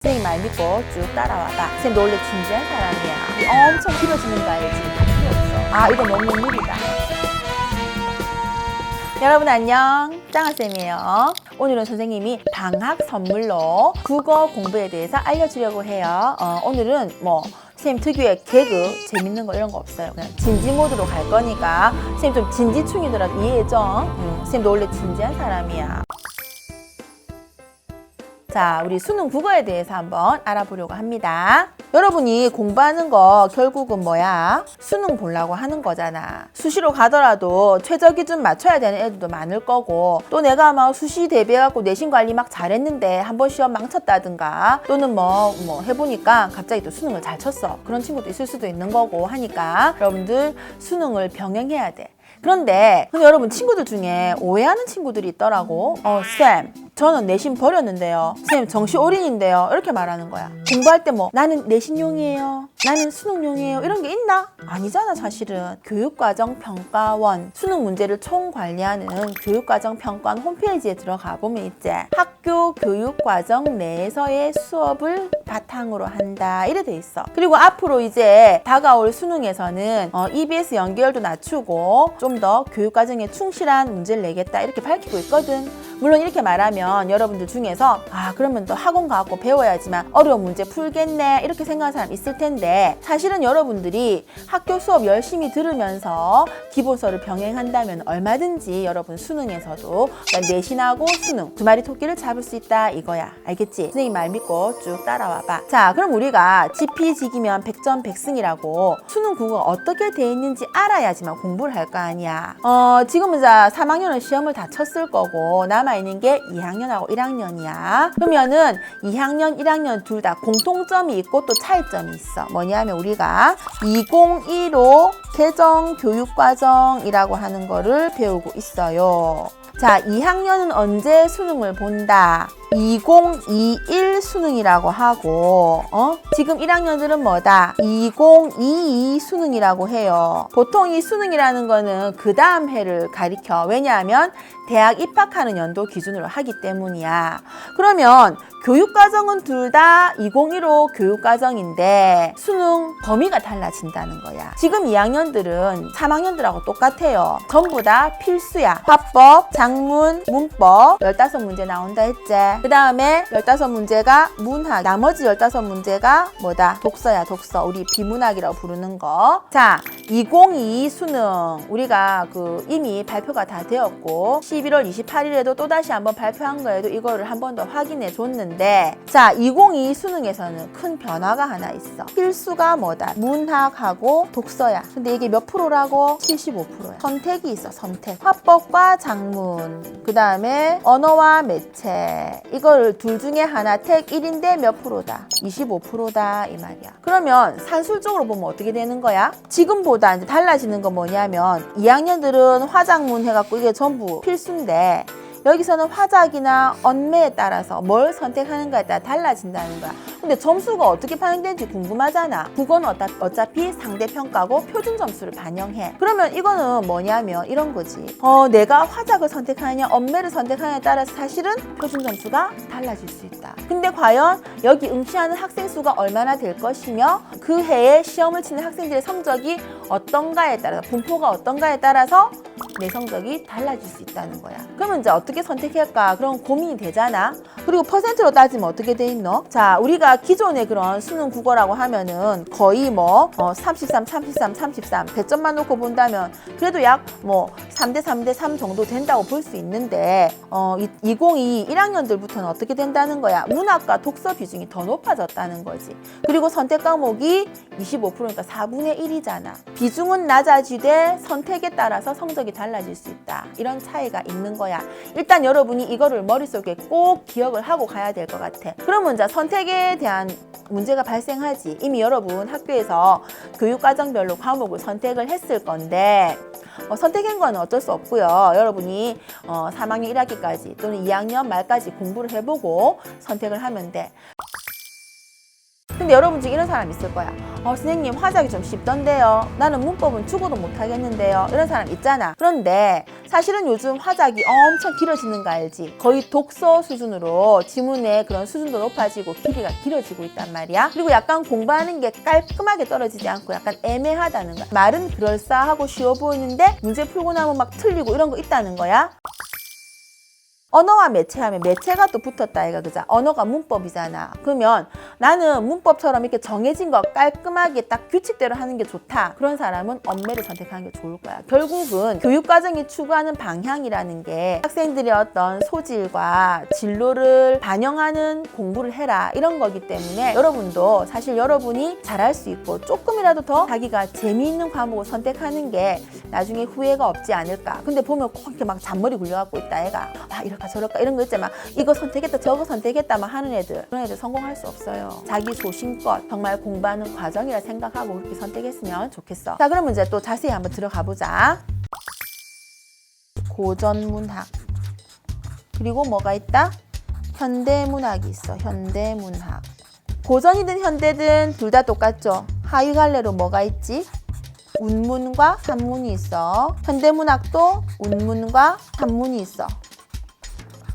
선생님 말 믿고 쭉 따라와봐. 선생님도 원래 진지한 사람이야. 엄청 길어지는 거 알지? 필요 없어. 아, 이거 너무 느리다. 여러분 안녕, 짱아쌤이에요. 오늘은 선생님이 방학 선물로 국어 공부에 대해서 알려주려고 해요. 오늘은 선생님 특유의 개그, 재밌는 거 이런 거 없어요. 그냥 진지 모드로 갈 거니까 선생님 좀 진지충이더라도 이해해줘. 선생님도 원래 진지한 사람이야. 자, 우리 수능 국어에 대해서 한번 알아보려고 합니다. 여러분이 공부하는 거 결국은 뭐야? 수능 보려고 하는 거잖아. 수시로 가더라도 최저 기준 맞춰야 되는 애들도 많을 거고, 또 내가 막 수시 대비해갖고 내신 관리 막 잘했는데 한번 시험 망쳤다든가, 또는 해보니까 갑자기 또 수능을 잘 쳤어. 그런 친구도 있을 수도 있는 거고 하니까 여러분들 수능을 병행해야 돼. 근데 여러분 친구들 중에 오해하는 친구들이 있더라고. 쌤, 저는 내신 버렸는데요. 쌤, 정시올인인데요. 이렇게 말하는 거야. 공부할 때 나는 내신용이에요. 나는 수능용이에요. 이런 게 있나? 아니잖아, 사실은. 교육과정평가원, 수능 문제를 총관리하는 교육과정평가원 홈페이지에 들어가 보면 이제 학교 교육과정 내에서의 수업을 바탕으로 한다. 이래 돼 있어. 그리고 앞으로 이제 다가올 수능에서는 EBS 연결도 낮추고 좀 더 교육과정에 충실한 문제를 내겠다. 이렇게 밝히고 있거든. 물론 이렇게 말하면 여러분들 중에서 그러면 또 학원 가고 배워야지만 어려운 문제 풀겠네 이렇게 생각하는 사람 있을 텐데, 사실은 여러분들이 학교 수업 열심히 들으면서 기본서를 병행한다면 얼마든지 여러분 수능에서도 내신하고 수능 두 마리 토끼를 잡을 수 있다 이거야. 알겠지? 선생님 말 믿고 쭉 따라와봐. 자, 그럼 우리가 지피지기면 백전 백승이라고 수능 국어가 어떻게 돼 있는지 알아야지만 공부를 할 거 아니야. 지금은 3학년은 시험을 다 쳤을 거고 남아있는 게 2학년하고 1학년이야. 그러면은 2학년, 1학년 둘 다 공통점이 있고 또 차이점이 있어. 뭐냐면 우리가 2015 개정교육과정이라고 하는 거를 배우고 있어요. 자, 2학년은 언제 수능을 본다? 2021 수능이라고 하고, 지금 1학년들은 뭐다? 2022 수능이라고 해요. 보통 이 수능이라는 거는 그 다음 해를 가리켜. 왜냐하면 대학 입학하는 연도 기준으로 하기 때문이야. 그러면 교육과정은 둘 다 2015 교육과정인데 수능 범위가 달라진다는 거야. 지금 2학년들은 3학년들하고 똑같아요. 전부 다 필수야. 화법, 작문, 문법 15문제 나온다 했지. 그 다음에 15문제가 문학, 나머지 15문제가 뭐다? 독서야, 독서. 우리 비문학이라고 부르는 거. 자, 2022 수능 우리가 이미 발표가 다 되었고 11월 28일에도 또다시 한번 발표한 거에도 이거를 한 번 더 확인해 줬는데, 자, 2022 수능에서는 큰 변화가 하나 있어. 필수가 뭐다? 문학하고 독서야. 근데 이게 몇 프로라고? 75%야. 선택이 있어, 선택. 화법과 작문, 그 다음에 언어와 매체. 이걸 둘 중에 하나 택 1인데 몇 프로다? 25%다 이 말이야. 그러면 산술적으로 보면 어떻게 되는 거야? 지금보다 이제 달라지는 건 뭐냐면 2학년들은 화작문 해갖고 이게 전부 필수인데 여기서는 화작이나 언매에 따라서 뭘 선택하는가에 따라 달라진다는 거야. 근데 점수가 어떻게 반영되는지 궁금하잖아. 국어는 어차피 상대평가고 표준 점수를 반영해. 그러면 이거는 뭐냐면 이런 거지. 내가 화작을 선택하느냐 언매를 선택하느냐에 따라서 사실은 표준 점수가 달라질 수 있다. 근데 과연 여기 응시하는 학생 수가 얼마나 될 것이며 그 해에 시험을 치는 학생들의 성적이 어떤가에 따라서, 분포가 어떤가에 따라서 내 성적이 달라질 수 있다는 거야. 그러면 이제 어떻게 선택할까? 그런 고민이 되잖아. 그리고 퍼센트로 따지면 어떻게 돼 있노? 자, 우리가 기존의 그런 수능 국어라고 하면은 거의 33, 33, 33 배점만 놓고 본다면 그래도 약 3대 3대 3 정도 된다고 볼 수 있는데 2022 1학년들부터는 어떻게 된다는 거야? 문학과 독서 비중이 더 높아졌다는 거지. 그리고 선택 과목이 25%니까 4분의 1이잖아. 비중은 낮아지되 선택에 따라서 성적이 달라질 수 있다. 이런 차이가 있는 거야. 일단 여러분이 이거를 머릿속에 꼭 기억을 하고 가야 될 것 같아. 그러면 이제 선택에 대한 문제가 발생하지. 이미 여러분 학교에서 교육과정별로 과목을 선택을 했을 건데 선택한 건 어쩔 수 없고요. 여러분이 3학년 1학기까지 또는 2학년 말까지 공부를 해보고 선택을 하면 돼. 근데 근데 여러분 중에 이런 사람 있을 거야. 선생님 화작이 좀 쉽던데요. 나는 문법은 죽어도 못하겠는데요. 이런 사람 있잖아. 그런데 사실은 요즘 화작이 엄청 길어지는 거 알지? 거의 독서 수준으로 지문의 그런 수준도 높아지고 길이가 길어지고 있단 말이야. 그리고 약간 공부하는 게 깔끔하게 떨어지지 않고 약간 애매하다는 거야. 말은 그럴싸하고 쉬워 보이는데 문제 풀고 나면 막 틀리고 이런 거 있다는 거야. 언어와 매체하면 매체가 또 붙었다 이가 그자. 언어가 문법이잖아. 그러면 나는 문법처럼 이렇게 정해진 거 깔끔하게 딱 규칙대로 하는 게 좋다. 그런 사람은 언매를 선택하는 게 좋을 거야. 결국은 교육과정이 추구하는 방향이라는 게 학생들의 어떤 소질과 진로를 반영하는 공부를 해라 이런 거기 때문에 여러분도 사실 여러분이 잘할 수 있고 조금이라도 더 자기가 재미있는 과목을 선택하는 게 나중에 후회가 없지 않을까. 근데 보면 꼭 이렇게 막 잔머리 굴려갖고 있다 애가. 이럴까 저럴까 이런 거 있잖아. 이거 선택했다 저거 선택했다 막 하는 애들, 그런 애들 성공할 수 없어요. 자기 소신껏 정말 공부하는 과정이라 생각하고 그렇게 선택했으면 좋겠어. 자, 그러면 이제 또 자세히 한번 들어가 보자. 고전문학, 그리고 뭐가 있다? 현대문학이 있어. 현대문학. 고전이든 현대든 둘 다 똑같죠. 하위 갈래로 뭐가 있지? 운문과 산문이 있어. 현대문학도 운문과 산문이 있어.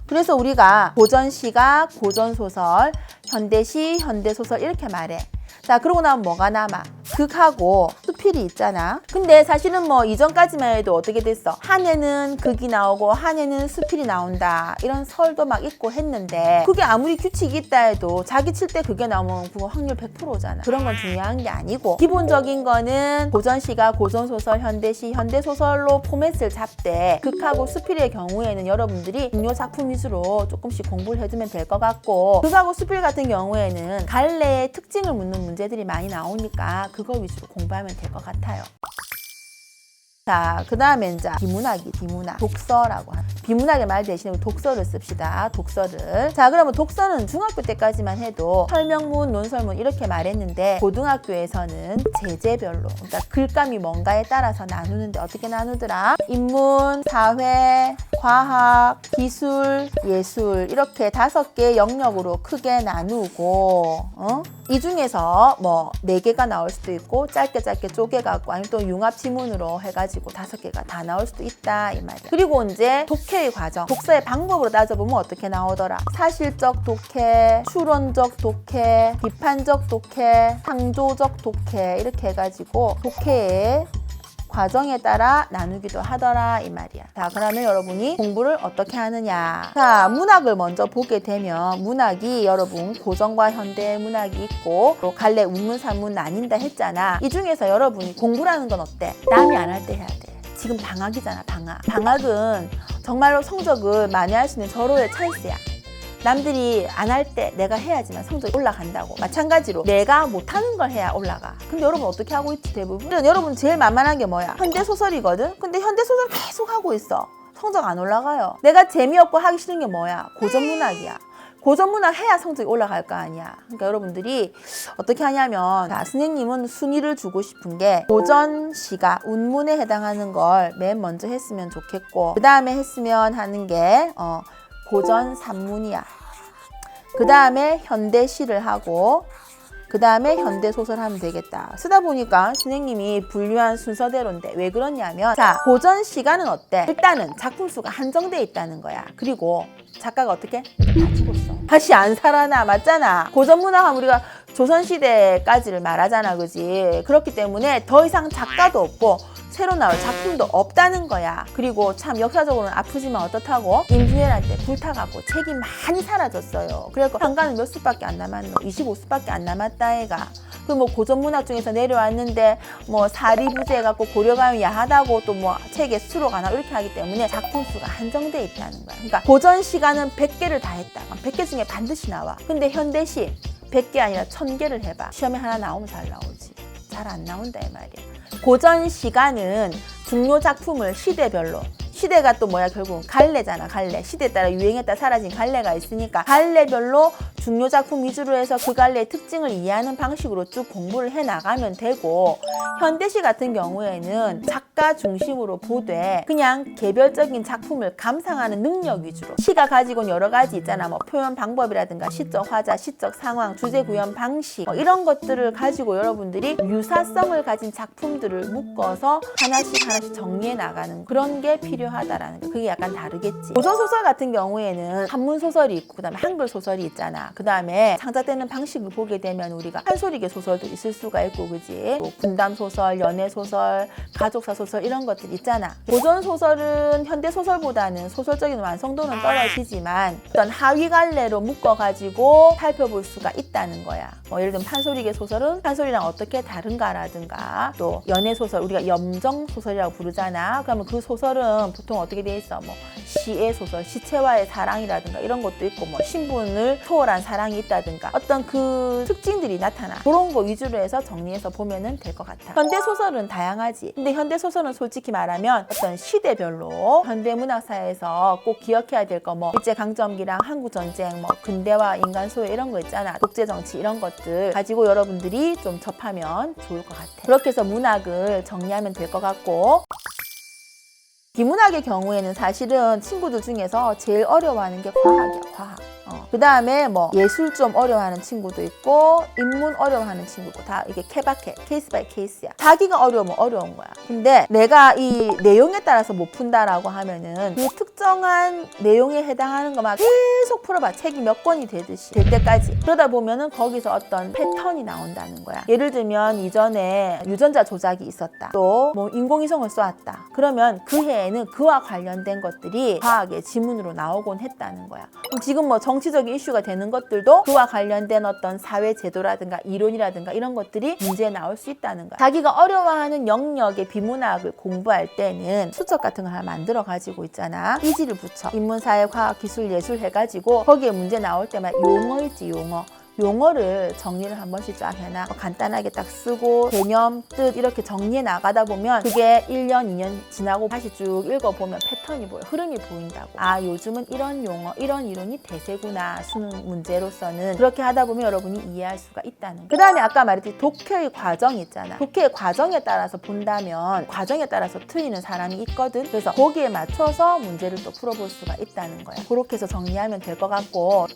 그래서 우리가 고전시가 고전소설, 현대시, 현대소설 이렇게 말해. 자, 그러고 나면 뭐가 남아? 극하고 수필이 있잖아. 근데 사실은 뭐 이전까지만 해도 어떻게 됐어? 한 해는 극이 나오고 한 해는 수필이 나온다 이런 설도 막 있고 했는데, 그게 아무리 규칙이 있다 해도 자기 칠 때 그게 나오면 그거 확률 100%잖아. 그런 건 중요한 게 아니고 기본적인 거는 고전시가 고전소설, 현대시, 현대소설로 포맷을 잡되 극하고 수필의 경우에는 여러분들이 중요 작품 위주로 조금씩 공부를 해두면 될 것 같고, 극하고 수필 같은 경우에는 갈래의 특징을 묻는 문제들이 많이 나오니까 그거 위주로 공부하면 될 것 같아요. 자, 그 다음에 이제 비문학이 비문학. 독서라고 하는. 비문학의 말 대신에 독서를 씁시다. 독서를. 자, 그러면 독서는 중학교 때까지만 해도 설명문, 논설문 이렇게 말했는데 고등학교에서는 제재별로, 그러니까 글감이 뭔가에 따라서 나누는데 어떻게 나누더라? 인문, 사회, 과학, 기술, 예술 이렇게 5개 영역으로 크게 나누고 이 중에서 뭐 4개가 나올 수도 있고 짧게 쪼개갖고 아니면 또 융합 지문으로 해가지고 5개가 다 나올 수도 있다 이 말이야. 그리고 이제 독해의 과정, 독서의 방법으로 따져보면 어떻게 나오더라? 사실적 독해, 추론적 독해, 비판적 독해, 상조적 독해 이렇게 해가지고 독해의 과정에 따라 나누기도 하더라 이 말이야. 자, 그러면 여러분이 공부를 어떻게 하느냐. 자, 문학을 먼저 보게 되면 문학이 여러분 고전과 현대 문학이 있고 또 갈래 운문 산문 나뉜다 했잖아. 이 중에서 여러분이 공부라는 건 어때? 남이 안 할 때 해야 돼. 지금 방학이잖아. 방학은 정말로 성적을 많이 할 수 있는 절호의 찬스야. 남들이 안 할 때 내가 해야지만 성적이 올라간다고. 마찬가지로 내가 못하는 걸 해야 올라가. 근데 여러분 어떻게 하고 있지 대부분? 여러분 제일 만만한 게 뭐야? 현대소설이거든? 근데 현대소설 계속 하고 있어. 성적 안 올라가요. 내가 재미없고 하기 싫은 게 뭐야? 고전문학이야. 고전문학 해야 성적이 올라갈 거 아니야. 그러니까 여러분들이 어떻게 하냐면, 자, 선생님은 순위를 주고 싶은 게 고전시가 운문에 해당하는 걸 맨 먼저 했으면 좋겠고, 그 다음에 했으면 하는 게 고전 산문이야. 그 다음에 현대시를 하고 그 다음에 현대소설 하면 되겠다. 쓰다 보니까 선생님이 분류한 순서대로인데 왜 그러냐면, 자, 고전 시간은 어때? 일단은 작품 수가 한정돼 있다는 거야. 그리고 작가가 어떻게? 다 죽었어. 다시 안 살아나. 맞잖아. 고전 문학은 우리가 조선시대까지를 말하잖아. 그지? 그렇기 때문에 더 이상 작가도 없고 새로 나올 작품도 없다는 거야. 그리고 참 역사적으로는 아프지만 어떻다고? 임진왜란 때 불타갖고 책이 많이 사라졌어요. 그래서 장가는 몇 수밖에 안 남았노? 25수밖에 안 남았다 애가. 그 뭐 고전문학 중에서 내려왔는데 뭐 사리부재 해갖고 고려가면 야하다고 또 뭐 책에 수록 안 하고 이렇게 하기 때문에 작품 수가 한정돼 있다는 거야. 그러니까 고전 시간은 100개를 다 했다. 100개 중에 반드시 나와. 근데 현대시 100개 아니라 1000개를 해봐. 시험에 하나 나오면 잘 나오지. 잘 안 나온다 이 말이야. 고전 시간은 중요 작품을 시대별로, 시대가 또 뭐야 결국 갈래잖아. 갈래. 시대에 따라 유행에 따라 사라진 갈래가 있으니까 갈래별로 중요 작품 위주로 해서 그 갈래의 특징을 이해하는 방식으로 쭉 공부를 해 나가면 되고, 현대시 같은 경우에는 작가 중심으로 보되 그냥 개별적인 작품을 감상하는 능력 위주로, 시가 가지고 있는 여러 가지 있잖아. 뭐 표현 방법이라든가 시적 화자, 시적 상황, 주제 구현 방식, 뭐 이런 것들을 가지고 여러분들이 유사성을 가진 작품들을 묶어서 하나씩 정리해 나가는 그런 게 필요하다라는 거. 그게 약간 다르겠지. 고전 소설 같은 경우에는 한문 소설이 있고 그다음에 한글 소설이 있잖아. 그다음에 창작되는 방식을 보게 되면 우리가 한소리계 소설도 있을 수가 있고, 그지? 뭐 군담 소설, 연애 소설, 가족사 소설 이런 것들 있잖아. 고전 소설은 현대 소설보다는 소설적인 완성도는 떨어지지만 어떤 하위 갈래로 묶어가지고 살펴볼 수가 있다는 거야. 뭐 예를 들면 판소리계 소설은 판소리랑 어떻게 다른가라든가, 또 연애 소설 우리가 염정 소설이라고 부르잖아. 그러면 그 소설은 보통 어떻게 돼 있어? 뭐 시의 소설, 시체와의 사랑이라든가 이런 것도 있고, 뭐 신분을 초월한 사랑이 있다든가 어떤 그 특징들이 나타나. 그런 거 위주로 해서 정리해서 보면은 될 것 같아. 현대 소설은 다양하지. 근데 현대 소설은 솔직히 말하면 어떤 시대별로 현대 문학사에서 꼭 기억해야 될 거, 뭐 일제강점기랑 한국전쟁, 뭐 근대화, 인간 소외 이런 거 있잖아. 독재정치 이런 것들 가지고 여러분들이 좀 접하면 좋을 것 같아. 그렇게 해서 문학을 정리하면 될 것 같고, 비문학의 경우에는 사실은 친구들 중에서 제일 어려워하는 게 과학이야, 과학. 그 다음에 뭐 예술 좀 어려워하는 친구도 있고, 인문 어려워하는 친구고, 다 이게 케바케, 케이스 바이 케이스야. 자기가 어려우면 어려운 거야. 근데 내가 이 내용에 따라서 못 푼다라고 하면은 그 특정한 내용에 해당하는 것만 계속 풀어봐. 책이 몇 권이 되듯이, 될 때까지. 그러다 보면은 거기서 어떤 패턴이 나온다는 거야. 예를 들면 이전에 유전자 조작이 있었다. 또 뭐 인공위성을 쏘았다. 그러면 그 해에는 그와 관련된 것들이 과학의 지문으로 나오곤 했다는 거야. 그럼 지금 뭐 정치적인 이슈가 되는 것들도 그와 관련된 어떤 사회 제도라든가 이론이라든가 이런 것들이 문제에 나올 수 있다는 거야. 자기가 어려워하는 영역의 비문학을 공부할 때는 수첩 같은 걸 하나 만들어 가지고 있잖아. 이지를 붙여. 인문사회, 과학, 기술, 예술 해가지고 거기에 문제 나올 때마다 용어 있지, 용어. 용어를 정리를 한 번씩 쫙 해놔. 간단하게 딱 쓰고 개념, 뜻 이렇게 정리해 나가다 보면 그게 1년, 2년 지나고 다시 쭉 읽어보면 패턴이 보여. 흐름이 보인다고. 아, 요즘은 이런 용어, 이런 이론이 대세구나. 수능 문제로서는. 그렇게 하다 보면 여러분이 이해할 수가 있다는 거예요. 그 다음에 아까 말했듯이 독해의 과정이 있잖아. 독해의 과정에 따라서 본다면 과정에 따라서 틀리는 사람이 있거든. 그래서 거기에 맞춰서 문제를 또 풀어볼 수가 있다는 거야. 그렇게 해서 정리하면 될 것 같고,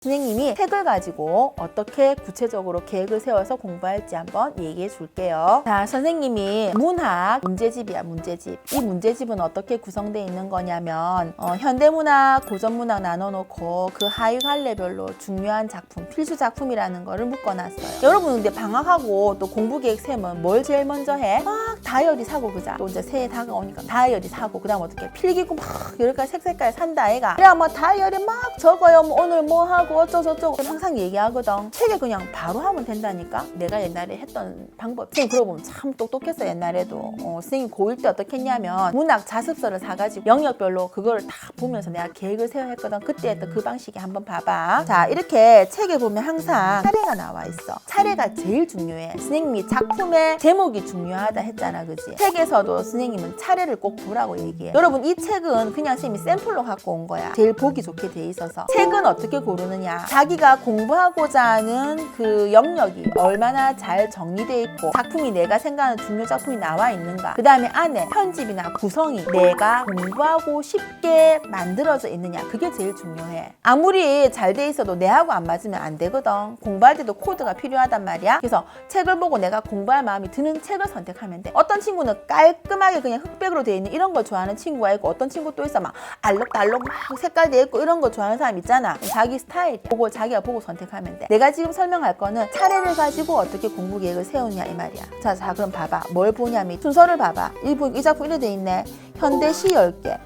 선생님이 책을 가지고 어떻게 구체적으로 계획을 세워서 공부할지 한번 얘기해 줄게요. 자, 선생님이 문학 문제집이야, 문제집. 이 문제집은 어떻게 구성되어 있는 거냐면 현대문학, 고전문학 나눠놓고 그 하위 갈래별로 중요한 작품, 필수 작품이라는 거를 묶어놨어요. 여러분 근데 방학하고 또 공부 계획 세우면 뭘 제일 먼저 해? 막 다이어리 사고, 그자? 또 이제 새해 다가오니까 다이어리 사고, 그 다음 어떻게 필기구 막 여러 가지 색깔 산다 아이가. 그래 뭐 다이어리 막 적어요. 뭐 오늘 뭐 하고 어쩌고저쩌고 항상 얘기하거든. 책에 그냥 바로 하면 된다니까. 내가 옛날에 했던 방법. 선생님 그러고 보면 참 똑똑했어. 옛날에도 선생님 고1 때 어떻게 했냐면 문학 자습서를 사가지고 영역별로 그거를 다 보면서 내가 계획을 세워 했거든. 그때 했던 그 방식에 한번 봐봐. 자, 이렇게 책에 보면 항상 차례가 나와 있어. 차례가 제일 중요해. 선생님이 작품의 제목이 중요하다 했잖아, 그지? 책에서도 선생님은 차례를 꼭 보라고 얘기해. 여러분 이 책은 그냥 선생님이 샘플로 갖고 온 거야. 제일 보기 좋게 돼 있어서. 책은 어떻게 고르느냐? 자기가 공부하고자 하는 그 영역이 얼마나 잘 정리되어 있고 작품이 내가 생각하는 중요 작품이 나와 있는가, 그 다음에 안에 편집이나 구성이 내가 공부하고 싶게 만들어져 있느냐, 그게 제일 중요해. 아무리 잘 돼 있어도 내하고 안 맞으면 안 되거든. 공부할 때도 코드가 필요하단 말이야. 그래서 책을 보고 내가 공부할 마음이 드는 책을 선택하면 돼. 어떤 친구는 깔끔하게 그냥 흑백으로 돼 있는 이런 거 좋아하는 친구가 있고, 어떤 친구 또 있어 막 알록달록 막 색깔 돼 있고 이런 거 좋아하는 사람 있잖아. 자기 스타일 보고 자기가 보고 선택하면 돼. 내가 지금 설명할 거는 차례를 가지고 어떻게 공부 계획을 세우냐 이 말이야. 자 그럼 봐봐. 뭘 보냐면 순서를 봐봐. 이 작품 이래 돼 있네. 현대시 10개,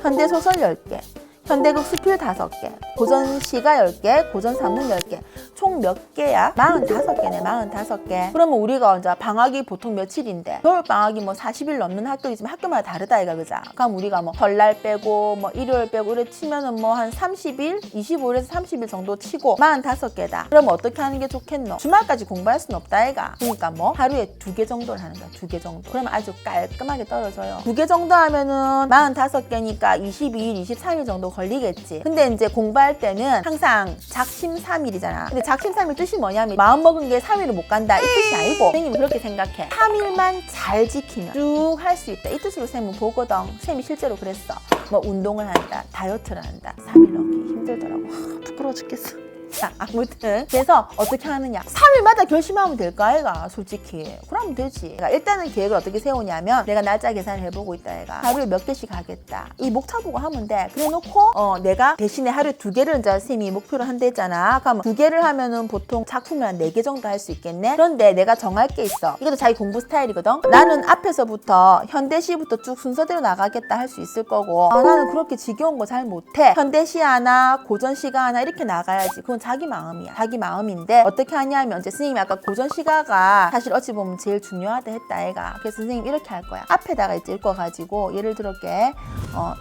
현대소설 10개, 현대극 수필 5개, 고전시가 10개, 고전산문 10개. 총 몇 개야? 45개네, 45개. 그러면 우리가 이제 방학이 보통 며칠인데, 겨울방학이 뭐 40일 넘는 학교 있으면 학교마다 다르다 이가, 그자? 그럼 우리가 뭐 설날 빼고 뭐 일요일 빼고 이래 치면은 뭐 한 30일, 25일에서 30일 정도 치고 45개다. 그러면 어떻게 하는 게 좋겠노? 주말까지 공부할 수는 없다 이가. 그러니까 뭐 하루에 2개 정도를 하는 거야, 2개 정도. 그러면 아주 깔끔하게 떨어져요. 2개 정도 하면은 45개니까 22일, 23일 정도 걸리겠지. 근데 이제 공부할 때는 항상 작심삼일이잖아. 근데 작심삼일 뜻이 뭐냐면 마음 먹은 게 3일을 못 간다 이 뜻이 아니고 선생님은 그렇게 생각해. 3일만 잘 지키면 쭉 할 수 있다. 이 뜻으로 쌤은 보거든. 쌤이 실제로 그랬어. 뭐 운동을 한다, 다이어트를 한다. 3일 넘기 힘들더라고. 부끄러워 죽겠어. 자, 아무튼 그래서 어떻게 하느냐 3일마다 결심하면 될까 아이가 솔직히 그러면 되지. 그러니까 일단은 계획을 어떻게 세우냐면 내가 날짜 계산을 해보고 있다 애가 하루에 몇 개씩 하겠다 이 목차 보고 하면 돼. 그래 놓고 내가 대신에 하루에 2개를 이제 선생님이 목표로 한대잖아. 그러면 2개를 하면은 보통 작품을 한 4개 정도 할 수 있겠네. 그런데 내가 정할 게 있어. 이것도 자기 공부 스타일이거든. 나는 앞에서부터 현대시부터 쭉 순서대로 나가겠다 할 수 있을 거고 나는 그렇게 지겨운 거 잘 못해. 현대시 하나 고전시가 하나 이렇게 나가야지. 그건 자기 마음이야. 자기 마음인데 어떻게 하냐면 이제 선생님이 아까 고전시가가 사실 어찌 보면 제일 중요하다 했다 애가. 그래서 선생님 이렇게 할 거야. 앞에다가 이제 읽어가지고 예를 들어게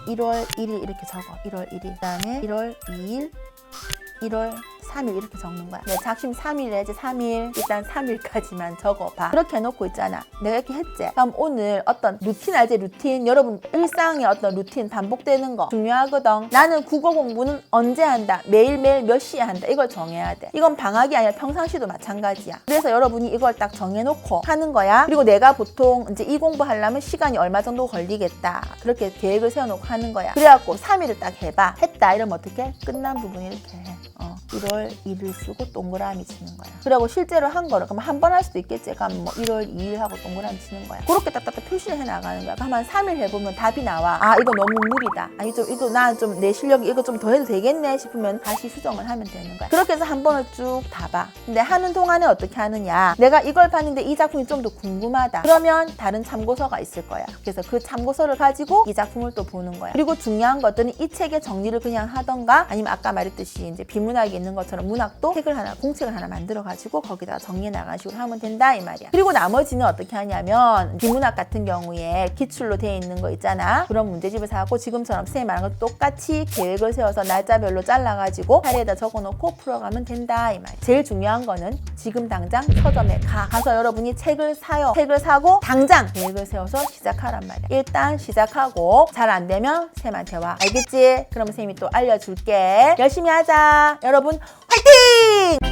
1월 1일 이렇게 적어. 1월 1일 그다음에 1월 2일 1월 3일 이렇게 적는 거야. 네, 작심 3일 해야지 3일. 일단 3일까지만 적어봐. 그렇게 해놓고 있잖아. 내가 이렇게 했지. 그럼 오늘 어떤 루틴 알지? 루틴. 여러분 일상의 어떤 루틴 반복되는 거 중요하거든. 나는 국어 공부는 언제 한다. 매일매일 몇 시에 한다. 이걸 정해야 돼. 이건 방학이 아니라 평상시도 마찬가지야. 그래서 여러분이 이걸 딱 정해놓고 하는 거야. 그리고 내가 보통 이제 이 공부하려면 시간이 얼마 정도 걸리겠다. 그렇게 계획을 세워놓고 하는 거야. 그래갖고 3일을 딱 해봐. 했다. 이러면 어떻게? 끝난 부분 이렇게 해. 1월 1일 쓰고 동그라미 치는 거야. 그리고 실제로 한 거를 그럼 한 번 할 수도 있겠지. 그럼 뭐 1월 2일 하고 동그라미 치는 거야. 그렇게 딱딱딱 표시를 해 나가는 거야. 그럼 한 3일 해보면 답이 나와. 아 이거 너무 무리다. 아니 좀 이거 나 좀 내 실력이 이거 좀 더 해도 되겠네 싶으면 다시 수정을 하면 되는 거야. 그렇게 해서 한 번을 쭉 다 봐. 근데 하는 동안에 어떻게 하느냐. 내가 이걸 봤는데 이 작품이 좀 더 궁금하다. 그러면 다른 참고서가 있을 거야. 그래서 그 참고서를 가지고 이 작품을 또 보는 거야. 그리고 중요한 것들은 이 책의 정리를 그냥 하던가 아니면 아까 말했듯이 이제 비문학이 있는 것처럼 문학도 책을 하나, 공책을 하나 만들어가지고 거기다가 정리해 나가는 식으로 하면 된다 이 말이야. 그리고 나머지는 어떻게 하냐면 비문학 같은 경우에 기출로 되어 있는 거 있잖아. 그런 문제집을 사고 지금처럼 선생님 말한 거 똑같이 계획을 세워서 날짜별로 잘라가지고 자리에다 적어놓고 풀어가면 된다 이 말이야. 제일 중요한 거는 지금 당장 서점에 가서 여러분이 책을 사요. 책을 사고 당장 계획을 세워서 시작하란 말이야. 일단 시작하고 잘 안 되면 쌤한테 와. 알겠지? 그럼 선생님이 또 알려줄게. 열심히 하자. 여러분 화이팅!